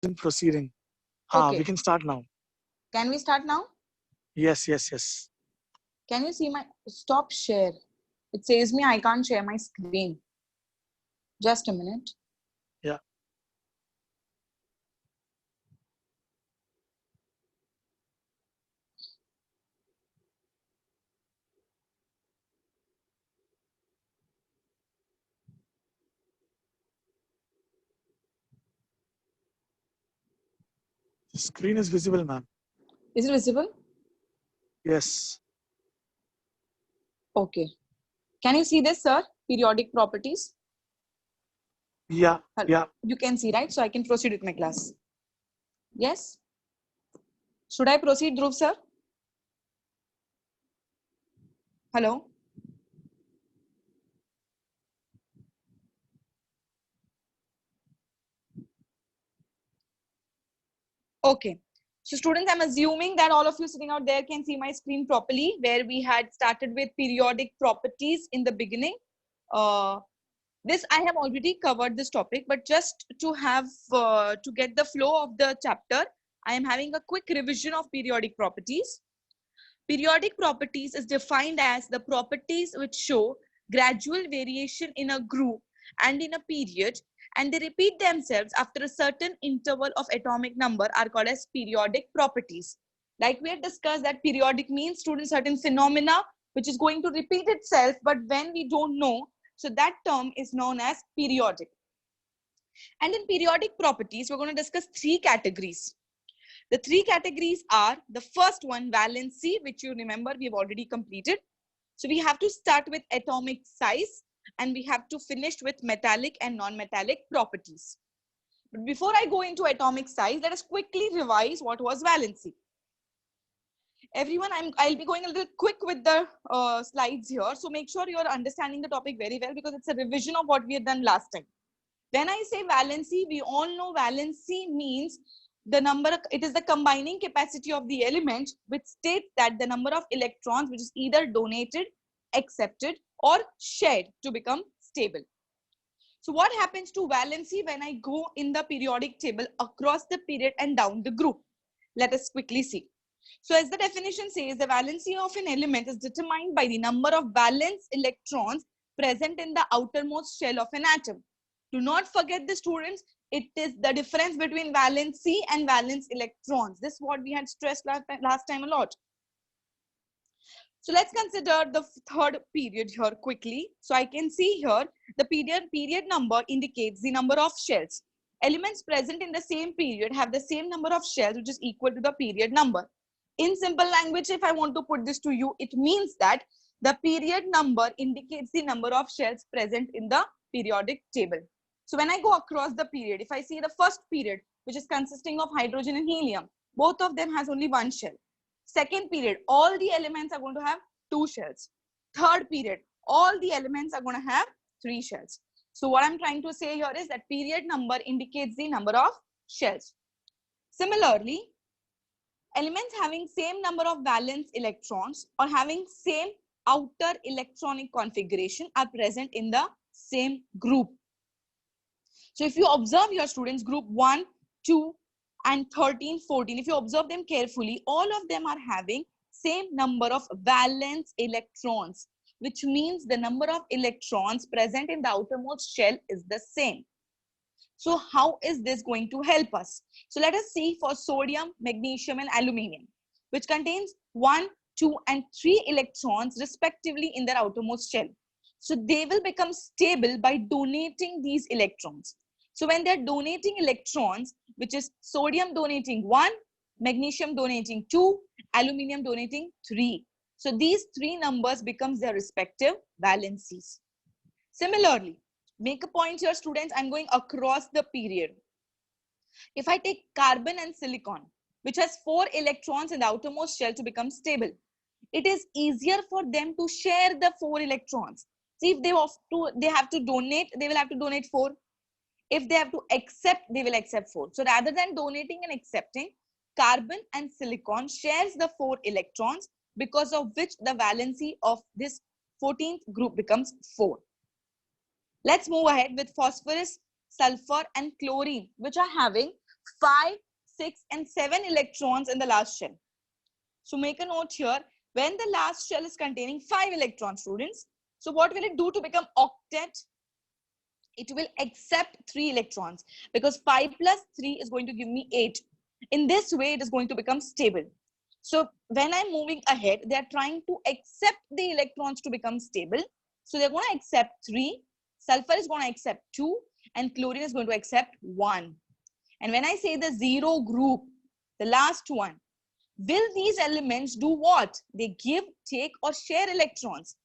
in proceeding. Okay. We can start now. Can we start now? Yes, yes, yes. Can you see my stop share? It says me I can't share my screen. Just a minute. Yeah. The screen is visible, ma'am. Is it visible? Yes. Okay. Can you see this, sir? Periodic properties. Yeah, yeah. You can see, right? So I can proceed with my class. Yes? Should I proceed, Dhruv, sir? Hello? Okay. So students, I'm assuming that all of you sitting out there can see my screen properly, where we had started with periodic properties in the beginning. This I have already covered this topic, but just to have to get the flow of the chapter, I am having a quick revision of periodic properties. Periodic properties is defined as the properties which show gradual variation in a group and in a period, and they repeat themselves after a certain interval of atomic number are called as periodic properties. Like we had discussed that periodic means students certain phenomena which is going to repeat itself, but when we don't know, so that term is known as periodic. And in periodic properties, we're going to discuss three categories. The three categories are the first one, valency, which you remember we've already completed. So we have to start with atomic size and we have to finish with metallic and non-metallic properties. But before I go into atomic size, let us quickly revise what was valency. Everyone, I'll be going a little quick with the slides here. So make sure you're understanding the topic very well because it's a revision of what we had done last time. When I say valency, we all know valency means the number, it is the combining capacity of the element, which states that the number of electrons which is either donated, accepted, or shared to become stable. So what happens to valency when I go in the periodic table across the period and down the group? Let us quickly see. So as the definition says, the valency of an element is determined by the number of valence electrons present in the outermost shell of an atom. Do not forget the students, it is the difference between valency and valence electrons. This is what we had stressed last time a lot. So let's consider the third period here quickly. So I can see here the period number indicates the number of shells. Elements present in the same period have the same number of shells, which is equal to the period number. In simple language, if I want to put this to you, it means that the period number indicates the number of shells present in the periodic table. So when I go across the period, if I see the first period, which is consisting of hydrogen and helium, both of them has only one shell. Second period, all the elements are going to have two shells. Third period, all the elements are going to have three shells. So what I'm trying to say here is that period number indicates the number of shells. Similarly, elements having same number of valence electrons or having same outer electronic configuration are present in the same group. So if you observe your students, group 1, 2, and 13, 14, if you observe them carefully, all of them are having same number of valence electrons, which means the number of electrons present in the outermost shell is the same. So how is this going to help us? So let us see for sodium, magnesium, and aluminium, which contains 1, 2, and 3 electrons respectively in their outermost shell. So they will become stable by donating these electrons. So when they're donating electrons, which is sodium donating 1, magnesium donating 2, aluminium donating 3. So these three numbers becomes their respective valencies. Similarly, make a point here, students, I'm going across the period. If I take carbon and silicon, which has 4 electrons in the outermost shell to become stable, it is easier for them to share the 4 electrons. See, if they have to donate, they will have to donate 4. If they have to accept, they will accept 4. So rather than donating and accepting, carbon and silicon shares the 4 electrons, because of which the valency of this 14th group becomes 4. Let's move ahead with phosphorus, sulfur, and chlorine, which are having 5, 6, and 7 electrons in the last shell. So make a note here. When the last shell is containing 5 electrons, students, so what will it do to become octet? It will accept 3 electrons because 5 plus 3 is going to give me 8. In this way, it is going to become stable. So when I'm moving ahead, they're trying to accept the electrons to become stable. So they're going to accept 3, sulfur is going to accept 2, and chlorine is going to accept 1. And when I say the 0 group, the last one, will these elements do what? They give, take, or share electrons.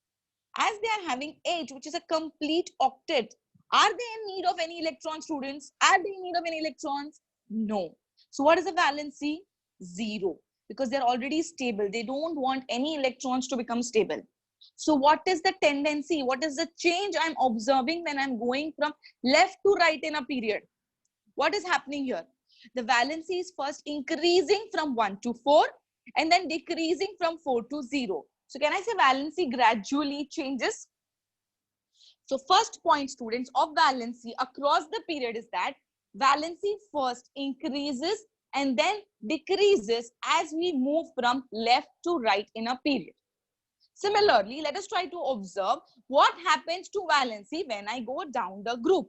As they are having 8, which is a complete octet, are they in need of any electrons, students? Are they in need of any electrons? No. So what is the valency? 0. Because they're already stable. They don't want any electrons to become stable. So what is the tendency? What is the change I'm observing when I'm going from left to right in a period? What is happening here? The valency is first increasing from 1 to 4 and then decreasing from 4 to 0. So can I say valency gradually changes? So first point, students, of valency across the period is that valency first increases and then decreases as we move from left to right in a period. Similarly, let us try to observe what happens to valency when I go down the group.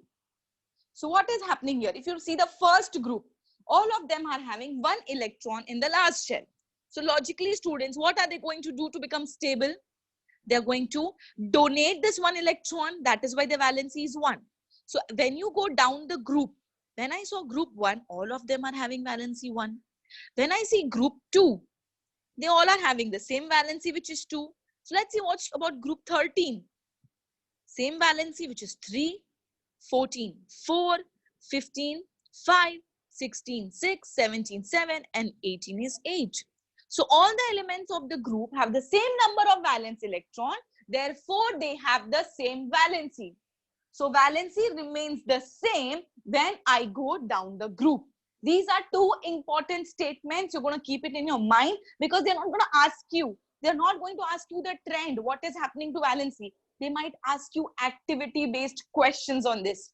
So what is happening here? If you see the first group, all of them are having 1 electron in the last shell. So logically, students, what are they going to do to become stable? They're going to donate this 1 electron. That is why the valency is 1. So when you go down the group, when I saw group 1, all of them are having valency 1. When I see group 2, they all are having the same valency, which is 2. So let's see what about group 13. Same valency, which is 3, 14, 4, 15, 5, 16, 6, 17, 7, and 18 is 8. So all the elements of the group have the same number of valence electron. Therefore, they have the same valency. So valency remains the same when I go down the group. These are 2 important statements. You're going to keep it in your mind because they're not going to ask you. They're not going to ask you the trend. What is happening to valency? They might ask you activity-based questions on this.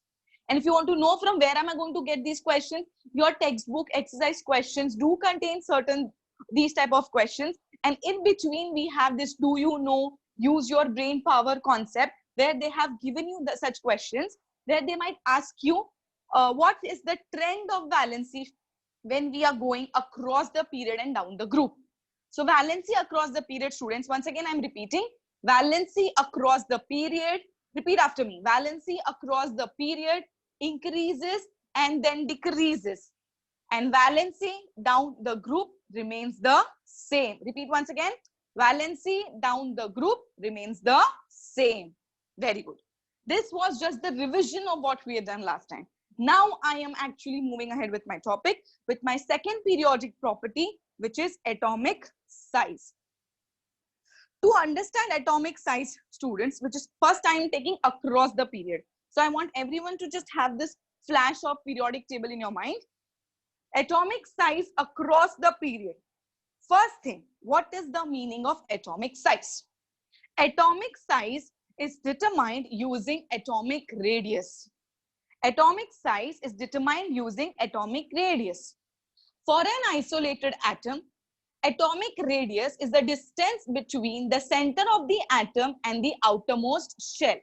And if you want to know from where am I going to get these questions, your textbook exercise questions do contain certain these type of questions. And in between, we have this do you know, use your brain power concept, where they have given you such questions, where they might ask you what is the trend of valency when we are going across the period and down the group. So valency across the period, students, once again, I'm repeating, valency across the period, repeat after me, valency across the period increases and then decreases. And valency down the group remains the same. Repeat once again, valency down the group remains the same. Very good. This was just the revision of what we had done last time. Now I am actually moving ahead with my topic, with my second periodic property, which is atomic size. To understand atomic size, students, which is first time taking across the period. So I want everyone to just have this flash of periodic table in your mind. Atomic size across the period. First thing, what is the meaning of atomic size? Atomic size is determined using atomic radius. Atomic size is determined using atomic radius. For an isolated atom, atomic radius is the distance between the center of the atom and the outermost shell.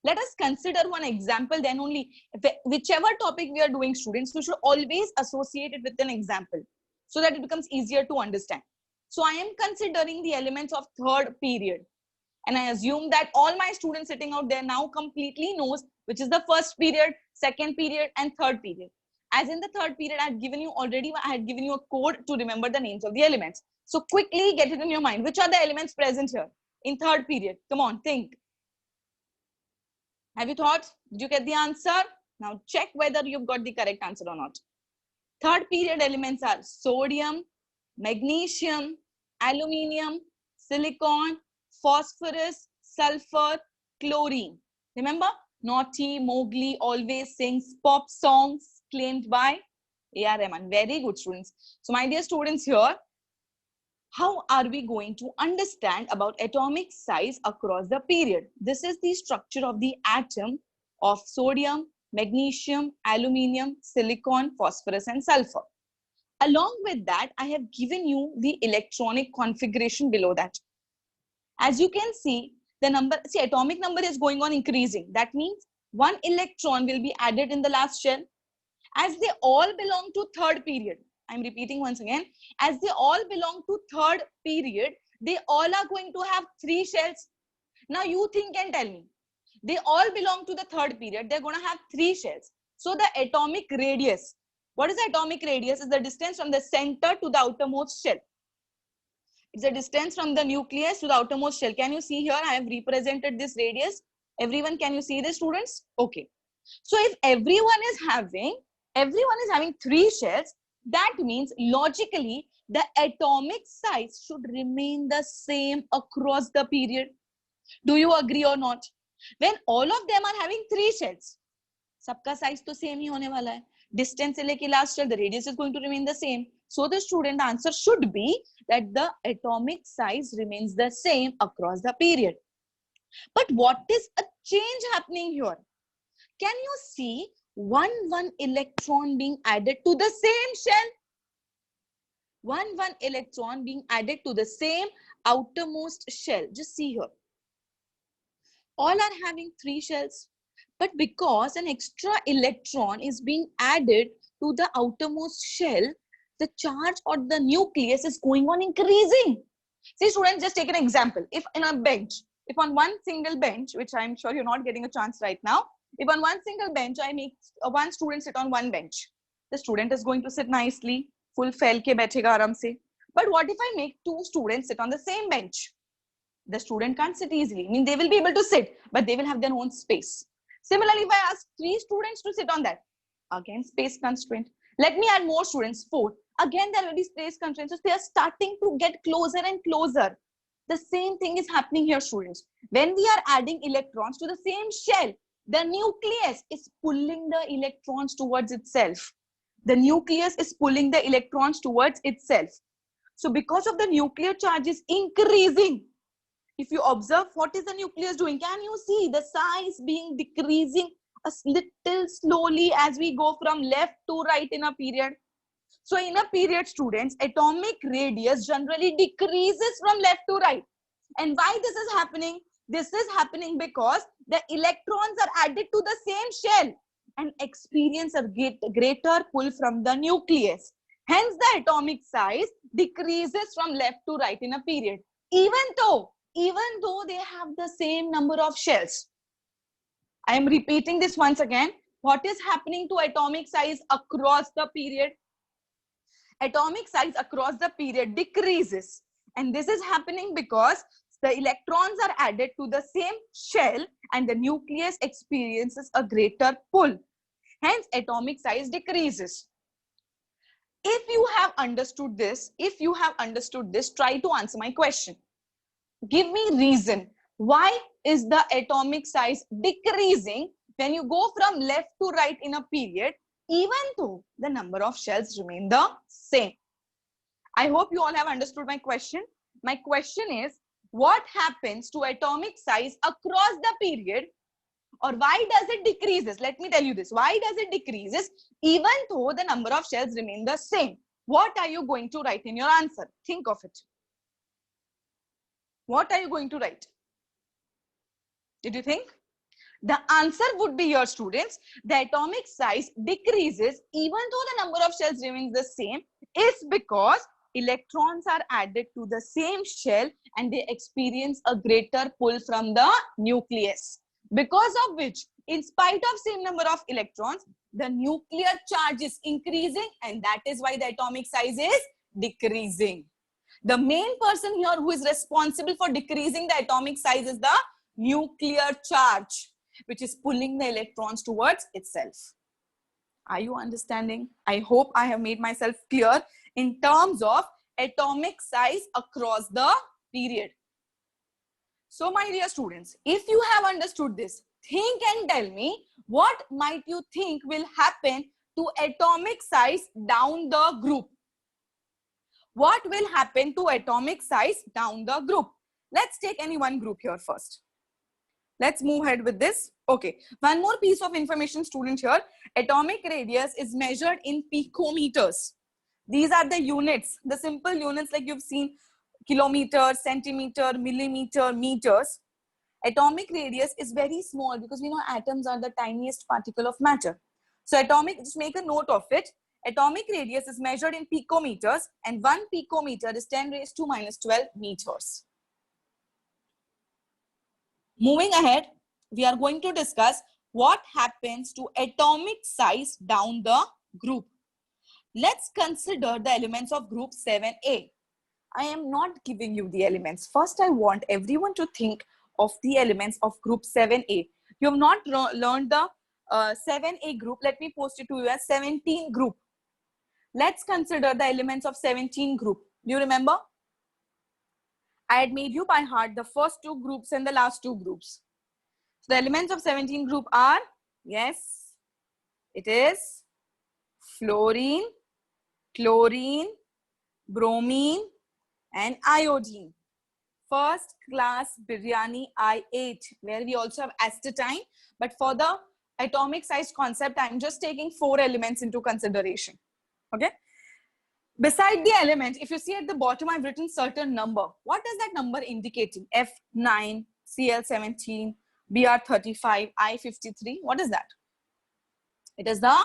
Let us consider one example, then only whichever topic we are doing, students, you should always associate it with an example so that it becomes easier to understand. So I am considering the elements of third period. And I assume that all my students sitting out there now completely knows which is the first period, second period, and third period. As in the third period, I had given you already, I had given you a code to remember the names of the elements. So quickly get it in your mind. Which are the elements present here in third period? Come on, think. Have you thought? Did you get the answer? Now check whether you've got the correct answer or not. Third period elements are sodium, magnesium, aluminium, silicon, phosphorus, sulfur, chlorine. Remember, Naughty Mowgli always sings pop songs claimed by A.R. Rahman. Very good, students. So my dear students here, how are we going to understand about atomic size across the period? This is the structure of the atom of sodium, magnesium, aluminium, silicon, phosphorus, and sulfur. Along with that, I have given you the electronic configuration below that. As you can see, the number, see, atomic number is going on increasing. That means one electron will be added in the last shell. As they all belong to third period, I'm repeating once again, as they all belong to third period, they all are going to have 3 shells. Now you think and tell me, they all belong to the third period, they're going to have 3 shells. So the atomic radius, what is the atomic radius? Is the distance from the center to the outermost shell. It's the distance from the nucleus to the outermost shell. Can you see here? I have represented this radius. Everyone, can you see this, students? Okay. So if everyone is having 3 shells, that means logically the atomic size should remain the same across the period. Do you agree or not? When all of them are having 3 shells, सबका size तो same ही होने वाला है. Distance से लेके last shell, the radius is going to remain the same. So the student answer should be that the atomic size remains the same across the period. But what is a change happening here? Can you see one electron being added to the same shell? One electron being added to the same outermost shell. Just see here. All are having 3 shells. But because an extra electron is being added to the outermost shell, the charge or the nucleus is going on increasing. See, students, just take an example. If in a bench, if on one single bench, which I'm sure you're not getting a chance right now, if on one single bench, I make one student sit on one bench, the student is going to sit nicely, full fail ke baithega aaram se. But what if I make 2 students sit on the same bench? The student can't sit easily. I mean, they will be able to sit, but they will have their own space. Similarly, if I ask 3 students to sit on that, again, space constraint. Let me add more students, 4. Again, there will be space constraints. So they are starting to get closer and closer. The same thing is happening here, students. When we are adding electrons to the same shell, the nucleus is pulling the electrons towards itself. The nucleus is pulling the electrons towards itself. So because of the nuclear charge is increasing, if you observe what is the nucleus doing, can you see the size being decreasing a little slowly as we go from left to right in a period? So in a period, students, atomic radius generally decreases from left to right. And why this is happening? This is happening because the electrons are added to the same shell and experience a greater pull from the nucleus. Hence, the atomic size decreases from left to right in a period, even though they have the same number of shells. I am repeating this once again. What is happening to atomic size across the period? Atomic size across the period decreases. And this is happening because the electrons are added to the same shell and the nucleus experiences a greater pull. Hence, atomic size decreases. If you have understood this, try to answer my question. Give me reason. Why is the atomic size decreasing when you go from left to right in a period, even though the number of shells remain the same? I hope you all have understood my question. My question is, what happens to atomic size across the period, or why does it decreases? Let me tell you this. Why does it decreases even though the number of shells remain the same? What are you going to write in your answer? Think of it. What are you going to write? Did you think? The answer would be, your students, the atomic size decreases even though the number of shells remains the same is because electrons are added to the same shell and they experience a greater pull from the nucleus. Because of which, in spite of same number of electrons, the nuclear charge is increasing, and that is why the atomic size is decreasing. The main person here who is responsible for decreasing the atomic size is the nuclear charge, which is pulling the electrons towards itself. Are you understanding? I hope I have made myself clear in terms of atomic size across the period. So my dear students, if you have understood this, think and tell me what might you think will happen to atomic size down the group. What will happen to atomic size down the group? Let's take any one group here first. Let's move ahead with this. Okay, one more piece of information, student, here. Atomic radius is measured in picometers. These are the units, the simple units like you've seen, kilometer, centimeter, millimeter, meters. Atomic radius is very small because we know atoms are the tiniest particle of matter. So atomic, just make a note of it. Atomic radius is measured in picometers, and 1 picometer is 10 raised to minus 12 meters. Moving ahead, we are going to discuss what happens to atomic size down the group. Let's consider the elements of group 7A. I am not giving you the elements. First, I want everyone to think of the elements of group 7A. You have not learned the 7A group. Let me post it to you as 17 group. Let's consider the elements of 17 group. Do you remember? I had made you by heart the first 2 groups and the last 2 groups. So the elements of 17 group are, yes, it is fluorine, chlorine, bromine, and iodine. First class biryani I ate, where we also have astatine. But for the atomic size concept, I'm just taking 4 elements into consideration. Okay. Beside the element, if you see at the bottom, I've written certain number. What is that number indicating? F9, Cl17, Br35, I53. What is that? It is the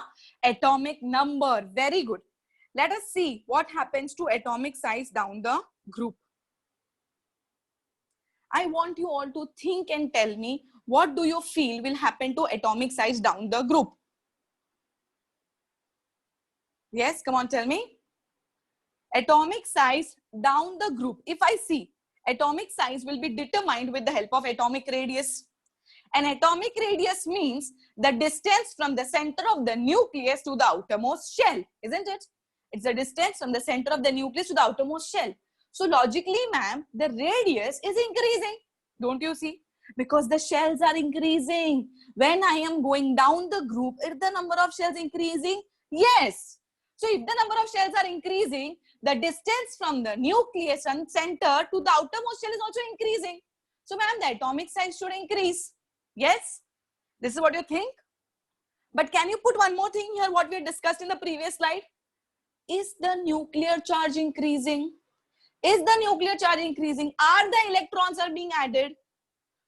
atomic number. Very good. Let us see what happens to atomic size down the group. I want you all to think and tell me, what do you feel will happen to atomic size down the group? Yes, come on, tell me. Atomic size down the group. If I see, atomic size will be determined with the help of atomic radius. And atomic radius means the distance from the center of the nucleus to the outermost shell, isn't it? It's the distance from the center of the nucleus to the outermost shell. So logically, ma'am, the radius is increasing. Don't you see? Because the shells are increasing. When I am going down the group, is the number of shells increasing? Yes. So if the number of shells are increasing, the distance from the nucleus and center to the outermost shell is also increasing. So ma'am, the atomic size should increase. Yes? This is what you think? But can you put one more thing here, what we discussed in the previous slide? Is the nuclear charge increasing? Is the nuclear charge increasing? Are the electrons are being added?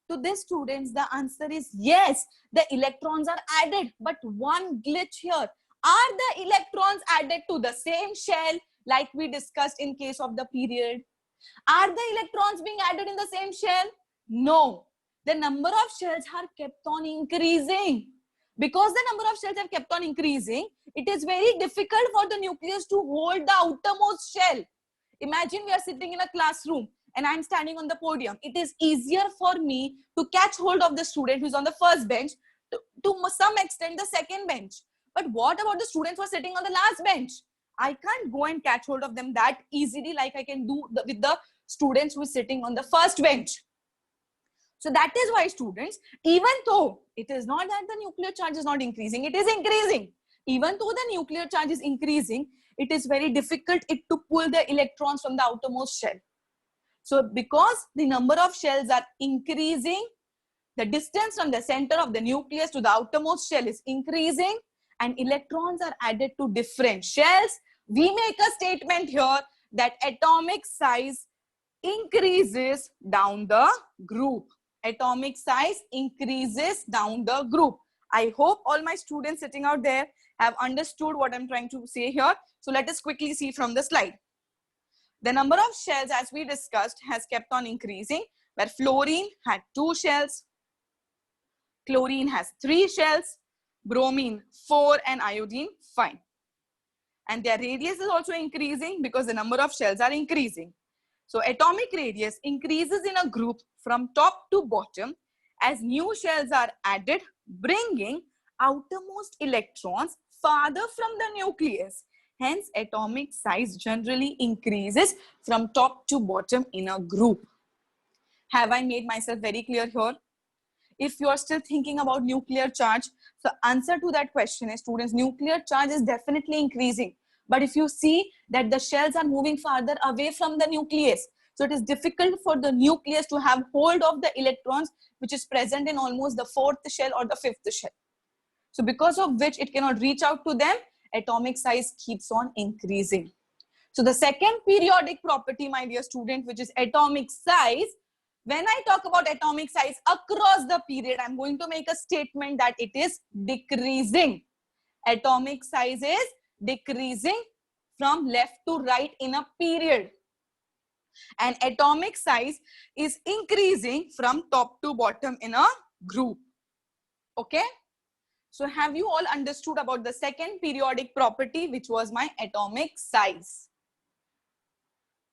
To this, students, the answer is yes. The electrons are added. But one glitch here. Are the electrons added to the same shell like we discussed in case of the period? Are the electrons being added in the same shell? No. The number of shells are kept on increasing. Because the number of shells have kept on increasing, it is very difficult for the nucleus to hold the outermost shell. Imagine we are sitting in a classroom and I'm standing on the podium. It is easier for me to catch hold of the student who is on the first bench to some extent the second bench. But what about the students who are sitting on the last bench? I can't go and catch hold of them that easily like I can do with the students who are sitting on the first bench. So that is why, students, even though it is not that the nuclear charge is not increasing, it is increasing. Even though the nuclear charge is increasing, it is very difficult to pull the electrons from the outermost shell. So because the number of shells are increasing, the distance from the center of the nucleus to the outermost shell is increasing, and electrons are added to different shells, we make a statement here that atomic size increases down the group. Atomic size increases down the group. I hope all my students sitting out there have understood what I'm trying to say here. So let us quickly see from the slide. The number of shells, as we discussed, has kept on increasing, where fluorine had 2 shells, chlorine has 3 shells, bromine 4, and iodine 5. And their radius is also increasing because the number of shells are increasing. So atomic radius increases in a group from top to bottom as new shells are added, bringing outermost electrons farther from the nucleus. Hence, atomic size generally increases from top to bottom in a group. Have I made myself very clear here? If you are still thinking about nuclear charge, the answer to that question is, students, nuclear charge is definitely increasing. But if you see that the shells are moving farther away from the nucleus, So it is difficult for the nucleus to have hold of the electrons, which is present in almost the 4th shell or the 5th shell. So because of which it cannot reach out to them, atomic size keeps on increasing. So the second periodic property, my dear student, which is atomic size, when I talk about atomic size across the period, I'm going to make a statement that it is decreasing. Atomic size is decreasing from left to right in a period. And atomic size is increasing from top to bottom in a group. Okay? So have you all understood about the second periodic property, which was my atomic size?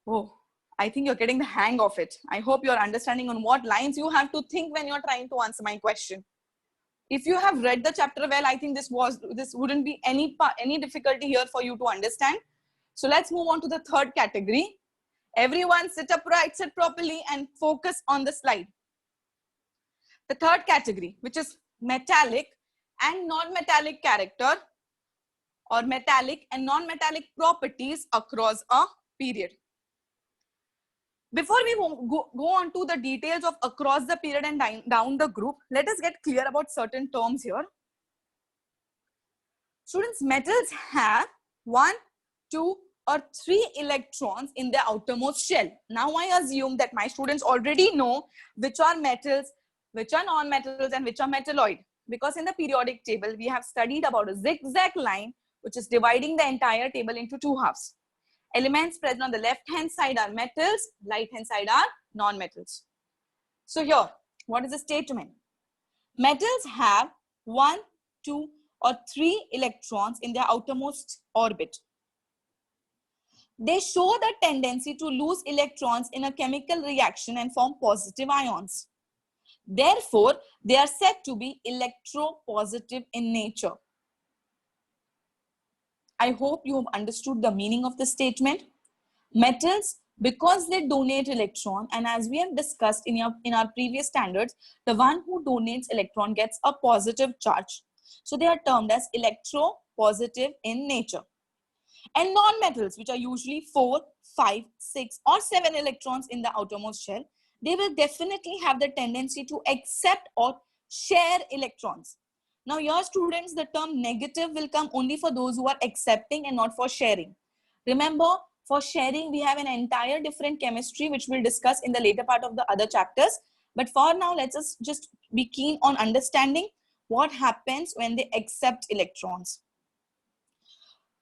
Oh, I think you're getting the hang of it. I hope you're understanding on what lines you have to think when you're trying to answer my question. If you have read the chapter well, I think this wouldn't be any difficulty here for you to understand. So let's move on to the third category. Everyone sit upright, sit properly, and focus on the slide. The third category, which is metallic and non-metallic character, or metallic and non-metallic properties across a period. Before we go on to the details of across the period and down the group, let us get clear about certain terms here. Students, metals have 1, 2, or 3 electrons in their outermost shell. Now I assume that my students already know which are metals, which are non-metals, and which are metalloid. Because in the periodic table, we have studied about a zigzag line, which is dividing the entire table into 2 halves. Elements present on the left-hand side are metals, right-hand side are non-metals. So here, what is the statement? Metals have 1, 2, or 3 electrons in their outermost orbit. They show the tendency to lose electrons in a chemical reaction and form positive ions. Therefore, they are said to be electropositive in nature. I hope you have understood the meaning of the statement. Metals, because they donate electron, and as we have discussed in our previous standards, the one who donates electron gets a positive charge. So they are termed as electropositive in nature. And non-metals, which are usually 4, 5, 6, or 7 electrons in the outermost shell, they will definitely have the tendency to accept or share electrons. Now, your students, the term negative will come only for those who are accepting and not for sharing. Remember, for sharing, we have an entire different chemistry, which we'll discuss in the later part of the other chapters. But for now, let's just be keen on understanding what happens when they accept electrons.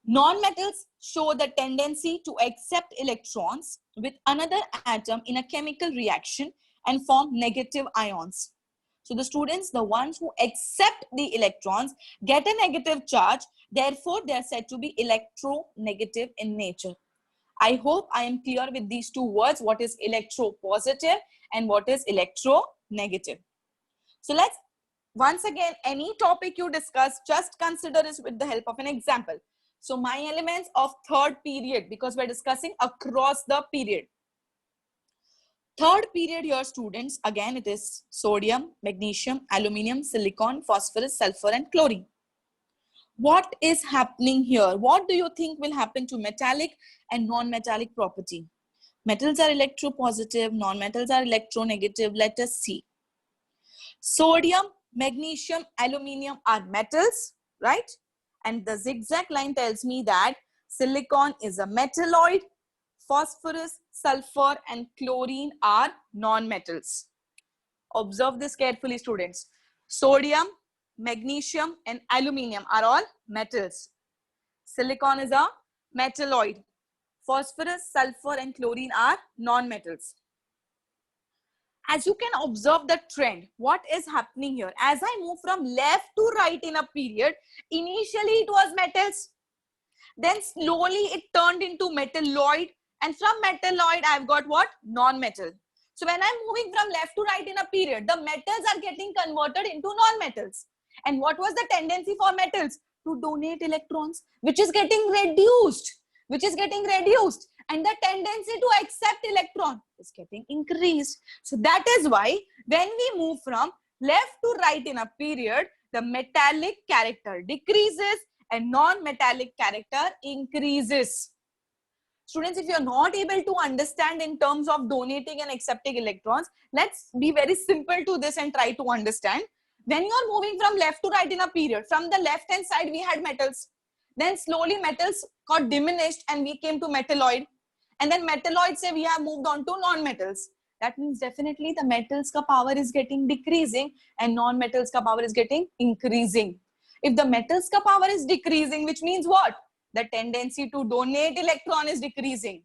Non-metals show the tendency to accept electrons with another atom in a chemical reaction and form negative ions. So the students, the ones who accept the electrons, get a negative charge. Therefore, they are said to be electronegative in nature. I hope I am clear with these two words, what is electropositive and what is electronegative. So let's, once again, any topic you discuss, just consider this with the help of an example. So my elements of third period, because we're discussing across the period. Third period here, students, again, it is sodium, magnesium, aluminum, silicon, phosphorus, sulfur, and chlorine. What is happening here? What do you think will happen to metallic and non-metallic property? Metals are electropositive, non-metals are electronegative. Let us see. Sodium, magnesium, aluminum are metals, right? And the zigzag line tells me that silicon is a metalloid, phosphorus, sulfur, and chlorine are non-metals. Observe this carefully, students. Sodium, magnesium, and aluminum are all metals. Silicon is a metalloid. Phosphorus, sulfur, and chlorine are non-metals. As you can observe the trend, what is happening here? As I move from left to right in a period, initially it was metals. Then slowly it turned into metalloid. And from metalloid, I've got what? Non-metal. So when I'm moving from left to right in a period, the metals are getting converted into non-metals. And what was the tendency for metals? To donate electrons, which is getting reduced. And the tendency to accept electron is getting increased. So that is why when we move from left to right in a period, the metallic character decreases and non-metallic character increases. Students, if you're not able to understand in terms of donating and accepting electrons, let's be very simple to this and try to understand. When you're moving from left to right in a period, from the left hand side, we had metals. Then slowly metals got diminished and we came to metalloid. And then metalloid say we have moved on to non-metals. That means definitely the metals ka power is getting decreasing and non-metals ka power is getting increasing. If the metals ka power is decreasing, which means what? The tendency to donate electron is decreasing.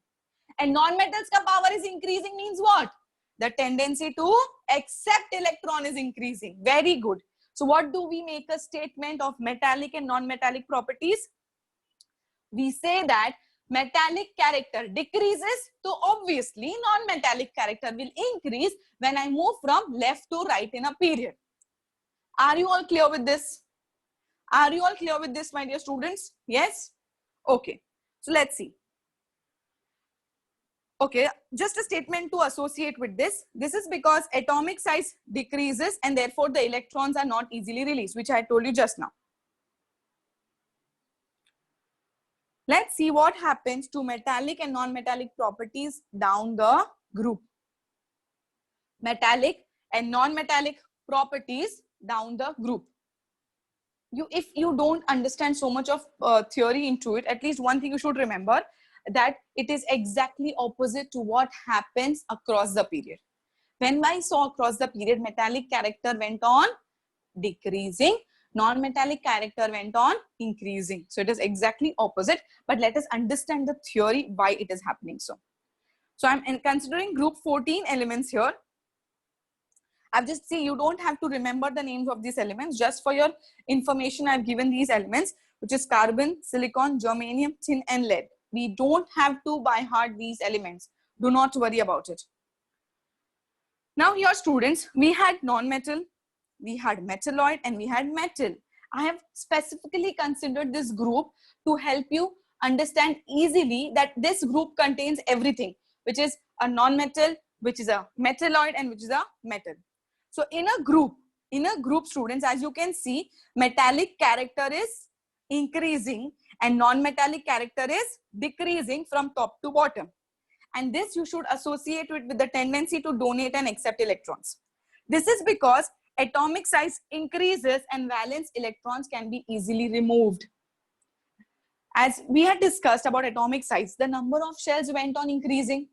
And non-metals ka power is increasing means what? The tendency to accept electron is increasing. Very good. So what do we make a statement of metallic and non-metallic properties? We say that metallic character decreases, so obviously non-metallic character will increase when I move from left to right in a period. Are you all clear with this? Are you all clear with this, my dear students? Yes? Okay. So let's see. Okay, just a statement to associate with this. This is because atomic size decreases and therefore the electrons are not easily released, which I told you just now. Let's see what happens to metallic and non-metallic properties down the group. Metallic and non-metallic properties down the group. If you don't understand so much of theory into it, at least one thing you should remember, that it is exactly opposite to what happens across the period. When I saw across the period, metallic character went on decreasing, non-metallic character went on increasing. So it is exactly opposite, but let us understand the theory why it is happening so. So I'm considering group 14 elements here. I've just see, you don't have to remember the names of these elements. Just for your information, I've given these elements, which is carbon, silicon, germanium, tin, and lead. We don't have to by heart these elements. Do not worry about it. Now here, students, we had non-metal, we had metalloid, and we had metal. I have specifically considered this group to help you understand easily that this group contains everything, which is a non-metal, which is a metalloid, and which is a metal. So in a group, students, as you can see, metallic character is increasing and non-metallic character is decreasing from top to bottom. And this you should associate it with the tendency to donate and accept electrons. This is because atomic size increases and valence electrons can be easily removed. As we had discussed about atomic size, the number of shells went on increasing.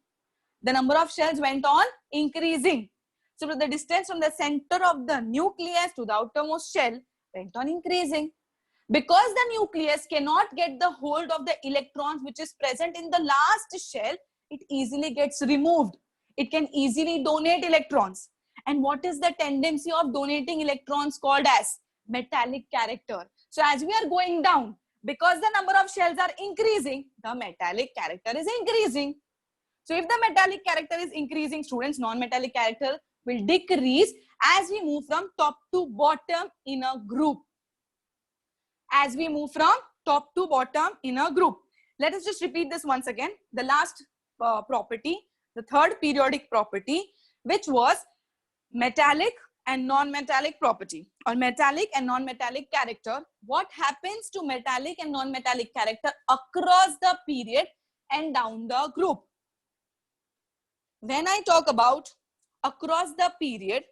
The number of shells went on increasing. So the distance from the center of the nucleus to the outermost shell went on increasing. Because the nucleus cannot get the hold of the electrons which is present in the last shell, it easily gets removed. It can easily donate electrons. And what is the tendency of donating electrons called as? Metallic character. So as we are going down, because the number of shells are increasing, the metallic character is increasing. So if the metallic character is increasing, students, non-metallic character will decrease as we move from top to bottom in a group. As we move from top to bottom in a group. Let us just repeat this once again. The last property, the third periodic property, which was metallic and non-metallic property or metallic and non-metallic character. What happens to metallic and non-metallic character across the period and down the group? When I talk about across the period,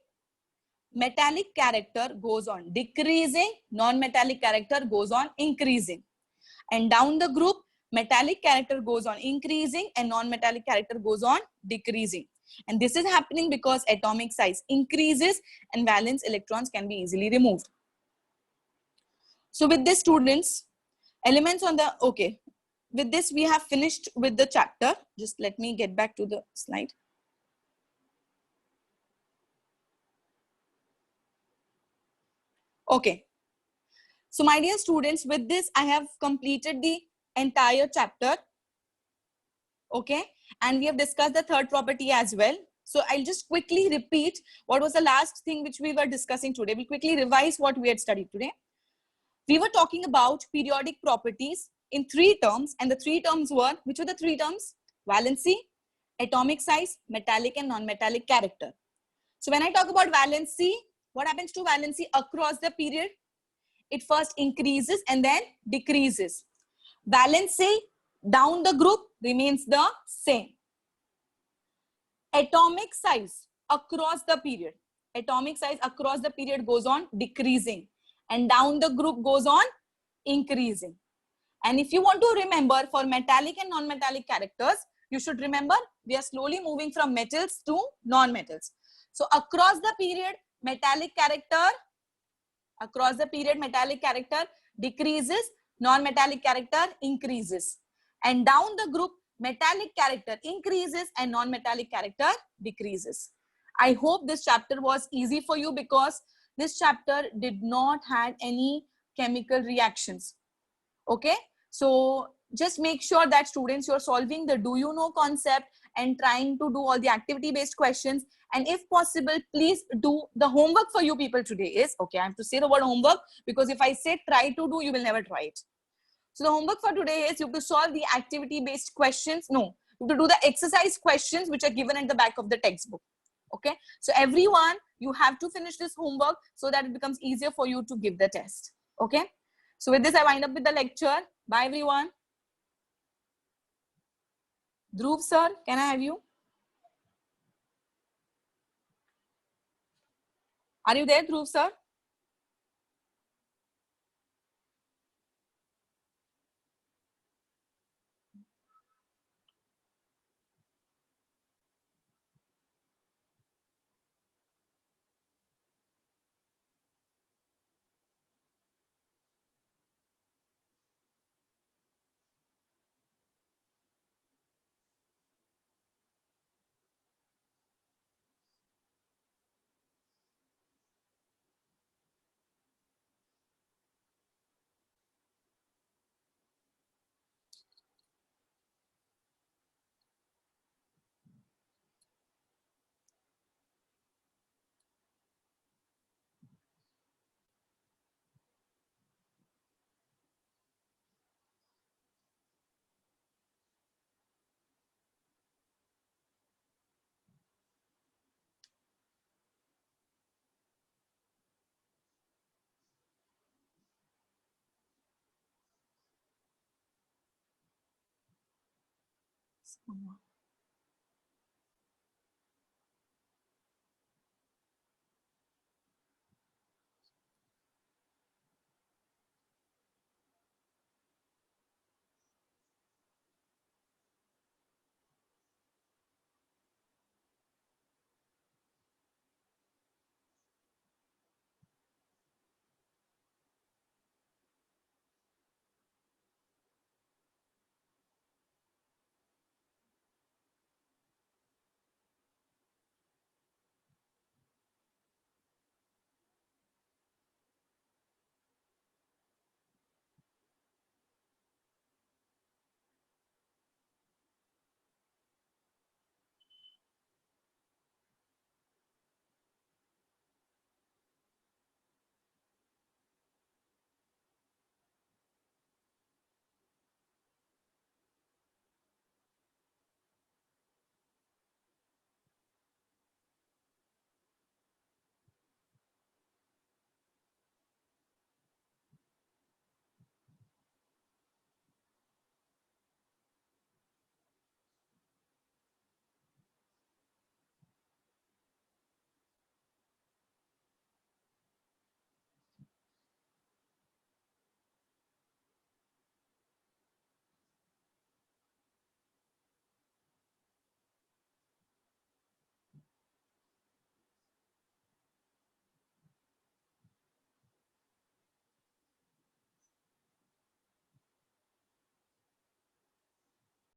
metallic character goes on decreasing, non-metallic character goes on increasing. And down the group, metallic character goes on increasing and non-metallic character goes on decreasing. And this is happening because atomic size increases and valence electrons can be easily removed. So with this, students, elements on the, okay, with this we have finished with the chapter. Just let me get back to the slide. Okay. So my dear students, with this, I have completed the entire chapter. Okay. And we have discussed the third property as well. So I'll just quickly repeat what was the last thing which we were discussing today. We'll quickly revise what we had studied today. We were talking about periodic properties in 3 terms. And the 3 terms were, which were the 3 terms? Valency, atomic size, metallic and non-metallic character. So when I talk about valency, what happens to valency across the period? It first increases and then decreases. Valency down the group, remains the same. Atomic size across the period. Atomic size across the period goes on decreasing, and down the group goes on increasing. And if you want to remember for metallic and non-metallic characters, you should remember we are slowly moving from metals to non-metals. So across the period, metallic character decreases, non-metallic character increases. And down the group, metallic character increases and non-metallic character decreases. I hope this chapter was easy for you because this chapter did not have any chemical reactions. Okay, so just make sure that students, you're solving the do you know concept and trying to do all the activity based questions. And if possible, please do the homework for you people today is, okay, I have to say the word homework because if I say try to do, you will never try it. So the homework for today is you have to solve the activity based questions. No, you have to do the exercise questions which are given at the back of the textbook. Okay, so everyone, you have to finish this homework so that it becomes easier for you to give the test. Okay, so with this, I wind up with the lecture. Bye, everyone. Dhruv sir, can I have you? Are you there, Dhruv sir?